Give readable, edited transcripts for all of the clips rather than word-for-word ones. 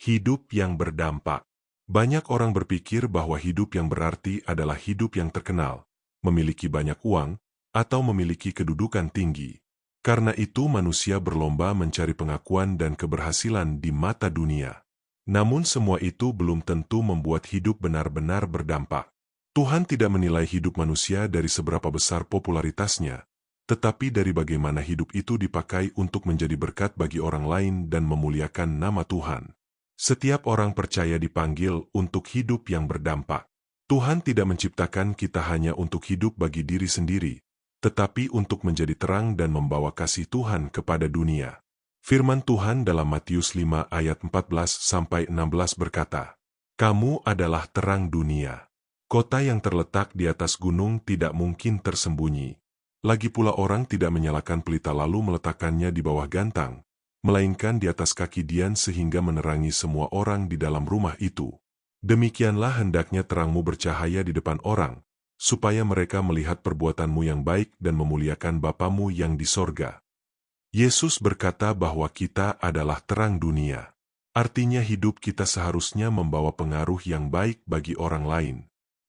Hidup yang berdampak. Banyak orang berpikir bahwa hidup yang berarti adalah hidup yang terkenal, memiliki banyak uang, atau memiliki kedudukan tinggi. Karena itu manusia berlomba mencari pengakuan dan keberhasilan di mata dunia. Namun semua itu belum tentu membuat hidup benar-benar berdampak. Tuhan tidak menilai hidup manusia dari seberapa besar popularitasnya, tetapi dari bagaimana hidup itu dipakai untuk menjadi berkat bagi orang lain dan memuliakan nama Tuhan. Setiap orang percaya dipanggil untuk hidup yang berdampak. Tuhan tidak menciptakan kita hanya untuk hidup bagi diri sendiri, tetapi untuk menjadi terang dan membawa kasih Tuhan kepada dunia. Firman Tuhan dalam Matius 5 ayat 14-16 berkata, "Kamu adalah terang dunia. Kota yang terletak di atas gunung tidak mungkin tersembunyi. Lagi pula orang tidak menyalakan pelita lalu meletakkannya di bawah gantang, melainkan di atas kaki dian sehingga menerangi semua orang di dalam rumah itu. Demikianlah hendaknya terangmu bercahaya di depan orang, supaya mereka melihat perbuatanmu yang baik dan memuliakan Bapamu yang di sorga." Yesus berkata bahwa kita adalah terang dunia. Artinya hidup kita seharusnya membawa pengaruh yang baik bagi orang lain.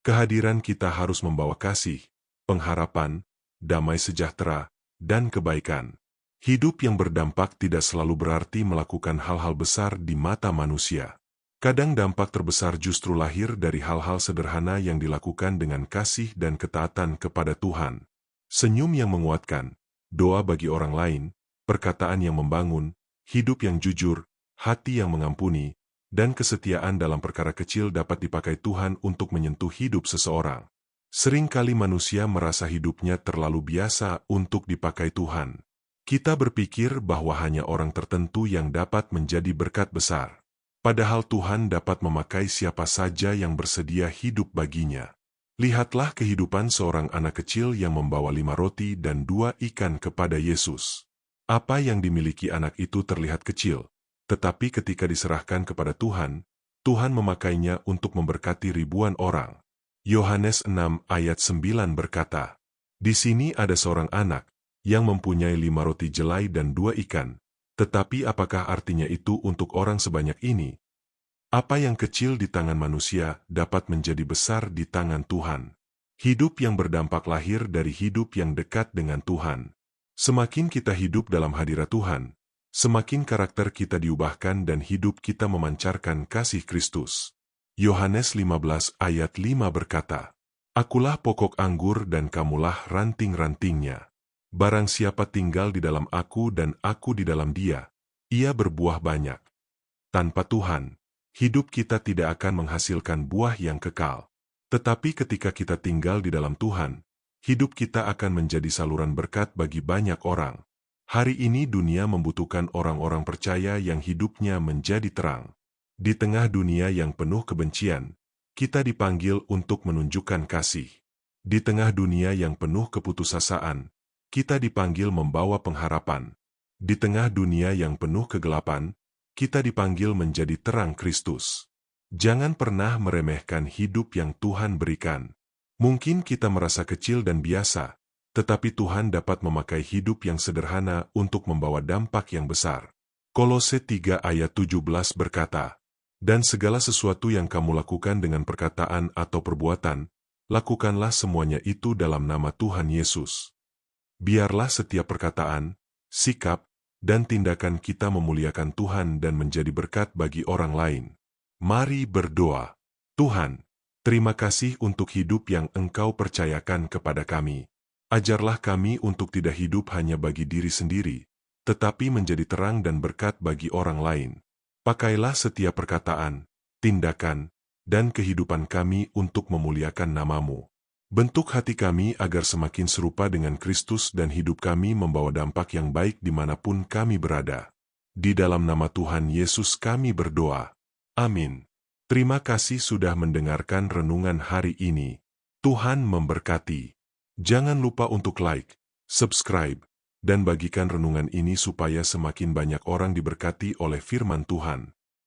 Kehadiran kita harus membawa kasih, pengharapan, damai sejahtera, dan kebaikan. Hidup yang berdampak tidak selalu berarti melakukan hal-hal besar di mata manusia. Kadang dampak terbesar justru lahir dari hal-hal sederhana yang dilakukan dengan kasih dan ketaatan kepada Tuhan. Senyum yang menguatkan, doa bagi orang lain, perkataan yang membangun, hidup yang jujur, hati yang mengampuni, dan kesetiaan dalam perkara kecil dapat dipakai Tuhan untuk menyentuh hidup seseorang. Seringkali manusia merasa hidupnya terlalu biasa untuk dipakai Tuhan. Kita berpikir bahwa hanya orang tertentu yang dapat menjadi berkat besar. Padahal Tuhan dapat memakai siapa saja yang bersedia hidup baginya. Lihatlah kehidupan seorang anak kecil yang membawa 5 roti dan 2 ikan kepada Yesus. Apa yang dimiliki anak itu terlihat kecil, tetapi ketika diserahkan kepada Tuhan, Tuhan memakainya untuk memberkati ribuan orang. Yohanes 6 ayat 9 berkata, "Di sini ada seorang anak yang mempunyai 5 roti jelai dan 2 ikan, tetapi apakah artinya itu untuk orang sebanyak ini? Apa yang kecil di tangan manusia dapat menjadi besar di tangan Tuhan." Hidup yang berdampak lahir dari hidup yang dekat dengan Tuhan. Semakin kita hidup dalam hadirat Tuhan, semakin karakter kita diubahkan dan hidup kita memancarkan kasih Kristus. Yohanes 15 ayat 5 berkata, "Akulah pokok anggur dan kamulah ranting-rantingnya. Barang siapa tinggal di dalam aku dan aku di dalam dia, ia berbuah banyak." Tanpa Tuhan, hidup kita tidak akan menghasilkan buah yang kekal. Tetapi ketika kita tinggal di dalam Tuhan, hidup kita akan menjadi saluran berkat bagi banyak orang. Hari ini dunia membutuhkan orang-orang percaya yang hidupnya menjadi terang. Di tengah dunia yang penuh kebencian, kita dipanggil untuk menunjukkan kasih. Di tengah dunia yang penuh keputusasaan, kita dipanggil membawa pengharapan. Di tengah dunia yang penuh kegelapan, kita dipanggil menjadi terang Kristus. Jangan pernah meremehkan hidup yang Tuhan berikan. Mungkin kita merasa kecil dan biasa, tetapi Tuhan dapat memakai hidup yang sederhana untuk membawa dampak yang besar. Kolose 3 ayat 17 berkata, "Dan segala sesuatu yang kamu lakukan dengan perkataan atau perbuatan, lakukanlah semuanya itu dalam nama Tuhan Yesus." Biarlah setiap perkataan, sikap, dan tindakan kita memuliakan Tuhan dan menjadi berkat bagi orang lain. Mari berdoa. Tuhan, terima kasih untuk hidup yang Engkau percayakan kepada kami. Ajarlah kami untuk tidak hidup hanya bagi diri sendiri, tetapi menjadi terang dan berkat bagi orang lain. Pakailah setiap perkataan, tindakan, dan kehidupan kami untuk memuliakan nama-Mu. Bentuk hati kami agar semakin serupa dengan Kristus dan hidup kami membawa dampak yang baik dimanapun kami berada. Di dalam nama Tuhan Yesus kami berdoa. Amin. Terima kasih sudah mendengarkan renungan hari ini. Tuhan memberkati. Jangan lupa untuk like, subscribe, dan bagikan renungan ini supaya semakin banyak orang diberkati oleh firman Tuhan.